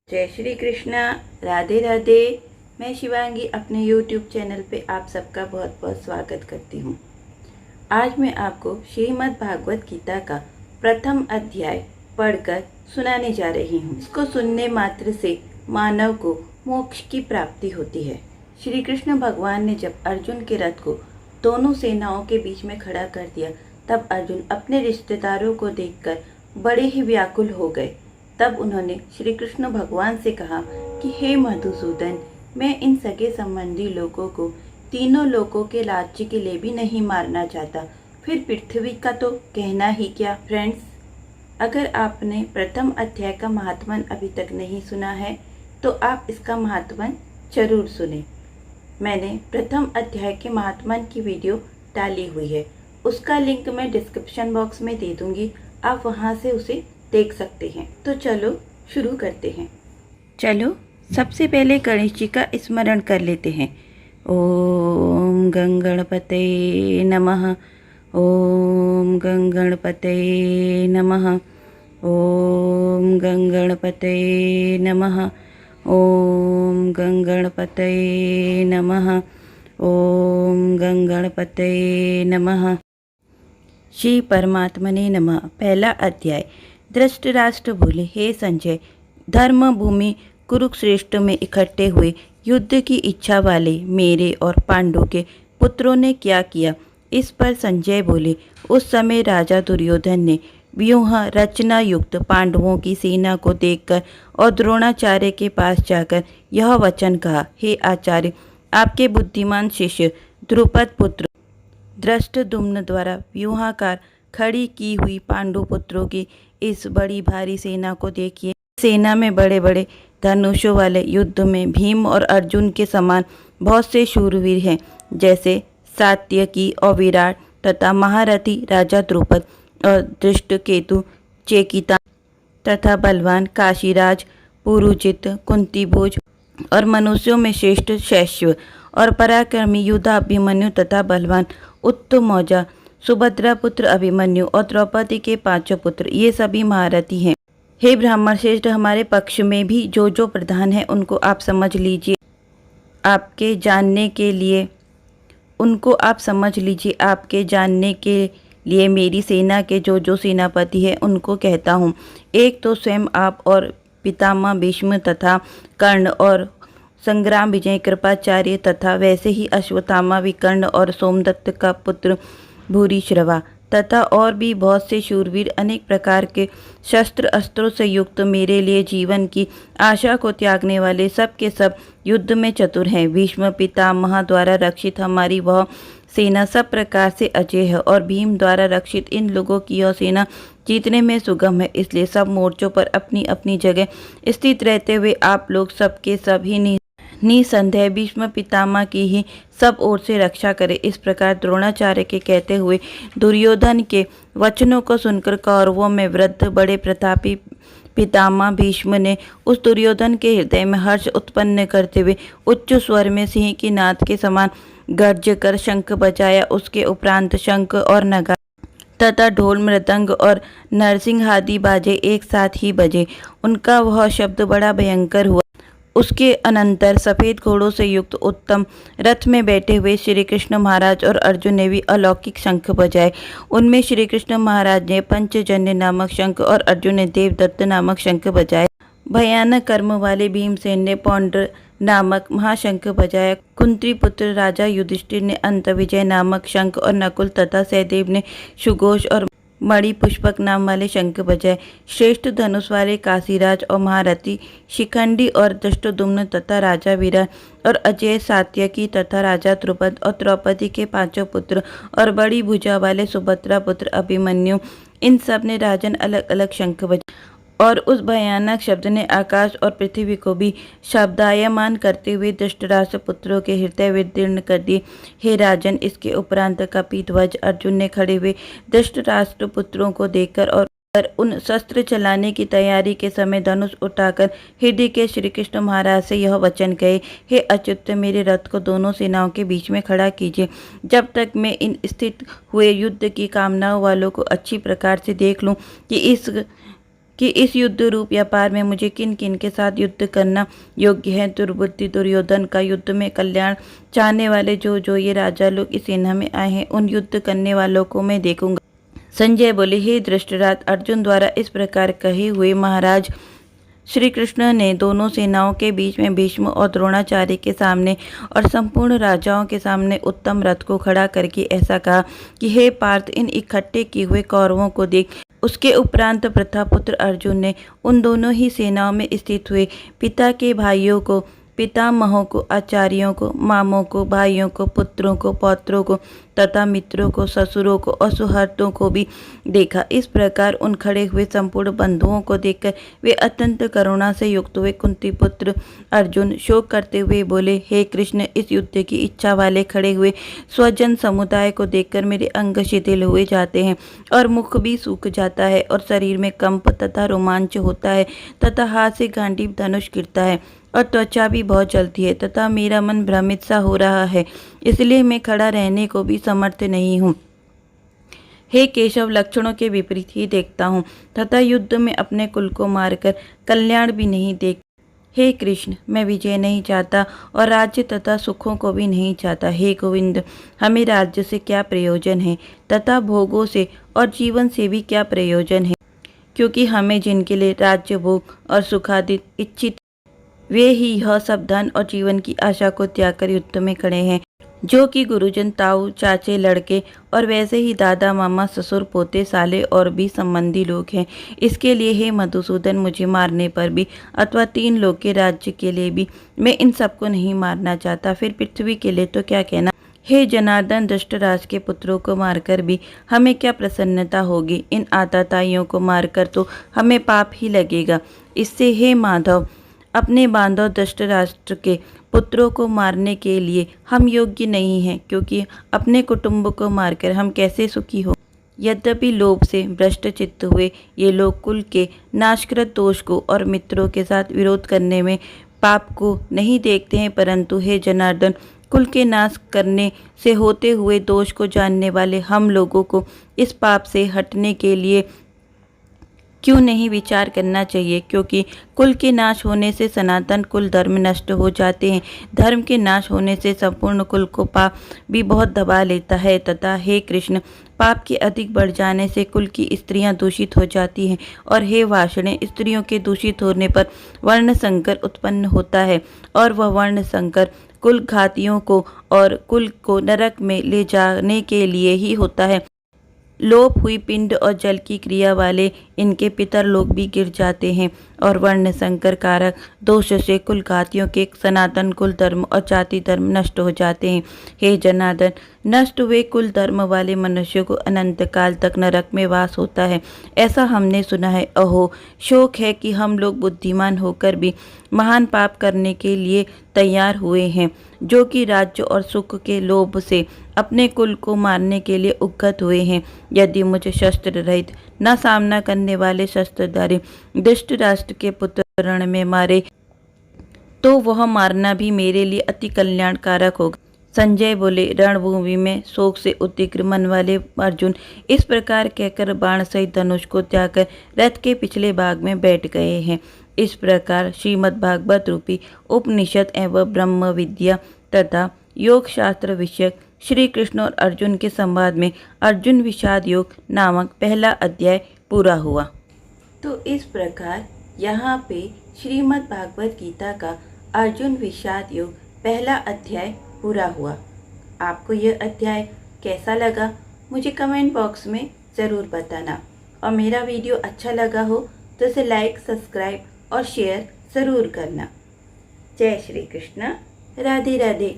जय श्री कृष्णा। राधे राधे। मैं शिवांगी अपने YouTube चैनल पे आप सबका बहुत बहुत स्वागत करती हूँ। आज मैं आपको श्रीमद् भागवत गीता का प्रथम अध्याय पढ़कर सुनाने जा रही हूँ। इसको सुनने मात्र से मानव को मोक्ष की प्राप्ति होती है। श्री कृष्ण भगवान ने जब अर्जुन के रथ को दोनों सेनाओं के बीच में खड़ा कर दिया, तब अर्जुन अपने रिश्तेदारों को देखकर बड़े ही व्याकुल हो गए। तब उन्होंने श्री कृष्ण भगवान से कहा कि हे मधुसूदन, मैं इन सगे संबंधी लोगों को तीनों लोकों के राज्य के लिए भी नहीं मारना चाहता, फिर पृथ्वी का तो कहना ही क्या। फ्रेंड्स, अगर आपने प्रथम अध्याय का महात्मन अभी तक नहीं सुना है तो आप इसका महात्मन जरूर सुने। मैंने प्रथम अध्याय के महात्मन की वीडियो डाली हुई है, उसका लिंक मैं डिस्क्रिप्शन बॉक्स में दे दूंगी, आप वहां से उसे देख सकते हैं। तो चलो शुरू करते हैं। चलो सबसे पहले गणेश जी का स्मरण कर लेते हैं। ओम गंगणपते नमः। ओम गंगणपते नमः। ओम गंगणपते नमः। ओम गंगणपते नमः। ओम गंगणपते नमः। श्री परमात्मने नमः। पहला अध्याय। धृतराष्ट्र बोले, हे संजय, धर्म भूमि कुरुक्षेत्र में इकट्ठे हुए युद्ध की इच्छा वाले मेरे और पांडु के पुत्रों ने क्या किया। इस पर संजय बोले, उस समय राजा दुर्योधन ने व्यूह रचना युक्त पांडवों की सेना को देखकर और द्रोणाचार्य के पास जाकर यह वचन कहा, हे आचार्य, आपके बुद्धिमान शिष्य द्रुपद पुत्र धृष्टद्युम्न द्वारा व्यूहाकार खड़ी की हुई पांडु पुत्रों की इस बड़ी भारी सेना को देखिए। सेना में बड़े बड़े धनुषों वाले युद्ध में भीम और अर्जुन के समान बहुत से शूरवीर हैं, जैसे सात्यकी और विराट तथा महारथी राजा द्रुपद और धृष्टकेतु, चेकिता तथा बलवान काशीराज, पुरुजित, कुंतीभोज और मनुष्यों में श्रेष्ठ शैश्व और पराक्रमी योद्धा अभिमन्यु तथा बलवान उत्तमौजा, सुभद्रा पुत्र अभिमन्यु और द्रौपदी के पांचों पुत्र, ये सभी महारथी हैं। हे ब्राह्मण श्रेष्ठ, हमारे पक्ष में भी जो जो प्रधान है उनको आप समझ लीजिए। आपके जानने के लिए मेरी सेना के जो जो सेनापति है उनको कहता हूँ। एक तो स्वयं आप और पितामह भीष्म तथा कर्ण और संग्राम विजय कृपाचार्य तथा वैसे ही अश्वत्थामा, विकर्ण और सोमदत्त का पुत्र भूरिश्रवा तथा और भी बहुत से शूरवीर अनेक प्रकार के शस्त्र अस्त्रों से युक्त मेरे लिए जीवन की आशा को त्यागने वाले सब के सब युद्ध में चतुर हैं। भीष्म पितामह द्वारा रक्षित हमारी वह सेना सब प्रकार से अजय है और भीम द्वारा रक्षित इन लोगों की यह सेना जीतने में सुगम है। इसलिए सब मोर्चों पर अपनी अपनी जगह स्थित रहते हुए आप लोग सबके सब ही निसंदेह भीष्म पितामह की ही सब ओर से रक्षा करे। इस प्रकार द्रोणाचार्य के कहते हुए दुर्योधन के वचनों को सुनकर कौरवों में वृद्ध बड़े प्रतापी पितामह भीष्म ने उस दुर्योधन के हृदय में हर्ष उत्पन्न करते हुए उच्च स्वर में सिंह की नाद के समान गर्ज कर शंख बजाया। उसके उपरांत शंख और नगाड़ा तथा ढोल मृदंग और नरसिंह आदि बाजे एक साथ ही बजे। उनका वह शब्द बड़ा भयंकर हुआ। उसके अनंतर सफ़ेद घोड़ों से युक्त उत्तम रथ में बैठे हुए श्री कृष्ण महाराज और अर्जुन ने भी अलौकिक शंख बजाए। उनमें श्री कृष्ण महाराज ने पंचजन्य नामक शंख और अर्जुन ने देवदत्त नामक शंख बजाए। भयानक कर्म वाले भीमसेन ने पौंड्र नामक महाशंख बजाया। कुंती पुत्र राजा युधिष्ठिर ने अंतविजय नामक शंख और नकुल तथा सहदेव ने सुघोष और मणि पुष्पक नाम वाले शंख बजाए। श्रेष्ठ धनुष वाले काशीराज और महारथी शिखंडी और धृष्टद्युम्न तथा राजा विराट और अजय सात्यकी तथा राजा द्रुपद और द्रौपदी के पांचों पुत्र और बड़ी भुजा वाले सुभद्रा पुत्र अभिमन्यु, इन सब ने राजन अलग अलग शंख बजाए। और उस भयानक शब्द ने आकाश और पृथ्वी को भी शब्दायमान करते हुए धृतराष्ट्र पुत्रों के हृदय विदीर्ण कर दिए। हे राजन, इसके उपरांत कपिध्वज अर्जुन ने खड़े हुए धृतराष्ट्र पुत्रों को देखकर और उन शस्त्र चलाने की तैयारी के समय धनुष उठाकर हृदय के श्री कृष्ण महाराज से यह वचन कहे, हे अच्युत, मेरे रथ को दोनों सेनाओं के बीच में खड़ा कीजिए, जब तक मैं इन स्थित हुए युद्ध की कामनाओं वालों को अच्छी प्रकार से देख लूं कि इस कि इस युद्ध रूप व्यापार में मुझे किन किन के साथ युद्ध करना योग्य है। दुर्बुद्धि दुर्योधन का युद्ध में कल्याण चाहने वाले जो ये राजा लोग इस सेना में आए हैं, उन युद्ध करने वालों को मैं देखूंगा। संजय बोले, हे धृष्टराज, अर्जुन द्वारा इस प्रकार कहे हुए महाराज श्री कृष्ण ने दोनों सेनाओं के बीच में भीष्म और द्रोणाचार्य के सामने और संपूर्ण राजाओं के सामने उत्तम रथ को खड़ा करके ऐसा कहा कि हे पार्थ, इन इकट्ठे किए हुए कौरवों को देख। उसके उपरांत प्रथापुत्र अर्जुन ने उन दोनों ही सेनाओं में स्थित हुए पिता के भाइयों को, पितामहों को, आचार्यों को, मामों को, भाइयों को, पुत्रों को, पौत्रों को तथा मित्रों को, ससुरों को और सुहृदों को भी देखा। इस प्रकार उन खड़े हुए संपूर्ण बंधुओं को देखकर वे अत्यंत करुणा से युक्त हुए। कुंती पुत्र अर्जुन शोक करते हुए बोले, हे कृष्ण, इस युद्ध की इच्छा वाले खड़े हुए स्वजन समुदाय को देखकर मेरे अंग शिथिल हुए जाते हैं और मुख भी सूख जाता है और शरीर में कंप तथा रोमांच होता है तथा हाथ से गांडीव धनुष गिरता है और त्वचा भी बहुत जलती है तथा मेरा मन भ्रमित सा हो रहा है, इसलिए मैं खड़ा रहने को भी समर्थ नहीं हूँ। हे केशव, लक्षणों के विपरीत ही देखता हूँ तथा युद्ध में अपने कुल को मारकर कल्याण भी नहीं देख। हे कृष्ण, मैं विजय नहीं चाहता और राज्य तथा सुखों को भी नहीं चाहता। हे गोविंद, हमें राज्य से क्या प्रयोजन है तथा भोगों से और जीवन से भी क्या प्रयोजन है, क्योंकि हमें जिनके लिए राज्य, भोग और सुखादि इच्छित वे ही यह सब धन और जीवन की आशा को त्याग कर युद्ध में खड़े हैं, जो कि गुरुजन, ताऊ, चाचे, लड़के और वैसे ही दादा, मामा, ससुर, पोते, साले और भी संबंधी लोग हैं। इसके लिए हे मधुसूदन, मुझे मारने पर भी अथवा 3 लोग के राज्य के लिए भी मैं इन सबको नहीं मारना चाहता, फिर पृथ्वी के लिए तो क्या कहना। हे जनार्दन, धृष्टराज के पुत्रों को मारकर भी हमें क्या प्रसन्नता होगी, इन आताताइयों को मारकर तो हमें पाप ही लगेगा। इससे हे माधव, अपने बांधव धृतराष्ट्र के पुत्रों को मारने के लिए हम योग्य नहीं हैं, क्योंकि अपने कुटुंब को मारकर हम कैसे सुखी हो। यद्यपि लोभ से भ्रष्ट चित्त हुए ये लोग कुल के नाशकृत दोष को और मित्रों के साथ विरोध करने में पाप को नहीं देखते हैं, परंतु हे जनार्दन, कुल के नाश करने से होते हुए दोष को जानने वाले हम लोगों को इस पाप से हटने के लिए क्यों नहीं विचार करना चाहिए, क्योंकि कुल के नाश होने से सनातन कुल धर्म नष्ट हो जाते हैं। धर्म के नाश होने से संपूर्ण कुल को पाप भी बहुत दबा लेता है तथा हे कृष्ण, पाप के अधिक बढ़ जाने से कुल की स्त्रियां दूषित हो जाती हैं और हे वाषणे, स्त्रियों के दूषित होने पर वर्ण संकर उत्पन्न होता है और वह वर्ण संकर कुल घातियों को और कुल को नरक में ले जाने के लिए ही होता है। लोप हुई पिंड और जल की क्रिया वाले इनके पितर लोग भी गिर जाते हैं और वर्ण संकर कारक दोष से कुल घातियों के सनातन कुल धर्म और जाति धर्म नष्ट हो जाते हैं। हे जनार्दन, नष्ट हुए कुल धर्म वाले मनुष्य को अनंत काल तक नरक में वास होता है, ऐसा हमने सुना है। अहो, शोक है कि हम लोग बुद्धिमान होकर भी महान पाप करने के लिए तैयार हुए हैं, जो कि राज्य और सुख के लोभ से अपने कुल को मारने के लिए उद्यत हुए हैं। यदि मुझे शस्त्र रहित न सामना करने वाले शस्त्रधारी धृतराष्ट्र के पुत्र रण में मारे तो वह मारना भी मेरे लिए अति कल्याणकारक होगा। संजय बोले, रणभूमि में शोक से उद्विग्न मन वाले अर्जुन इस प्रकार कहकर बाण सहित धनुष को त्याग कर रथ के पिछले भाग में बैठ गए हैं। इस प्रकार श्रीमद् भागवत रूपी उपनिषद एवं ब्रह्म विद्या तथा योग शास्त्र विषयक श्री कृष्ण और अर्जुन के संवाद में अर्जुन विषाद योग नामक पहला अध्याय पूरा हुआ। तो इस प्रकार यहाँ पे श्रीमद् भागवत गीता का अर्जुन विषाद योग पहला अध्याय पूरा हुआ। आपको यह अध्याय कैसा लगा मुझे कमेंट बॉक्स में ज़रूर बताना, और मेरा वीडियो अच्छा लगा हो तो इसे लाइक, सब्सक्राइब और शेयर ज़रूर करना। जय श्री कृष्ण, राधे राधे।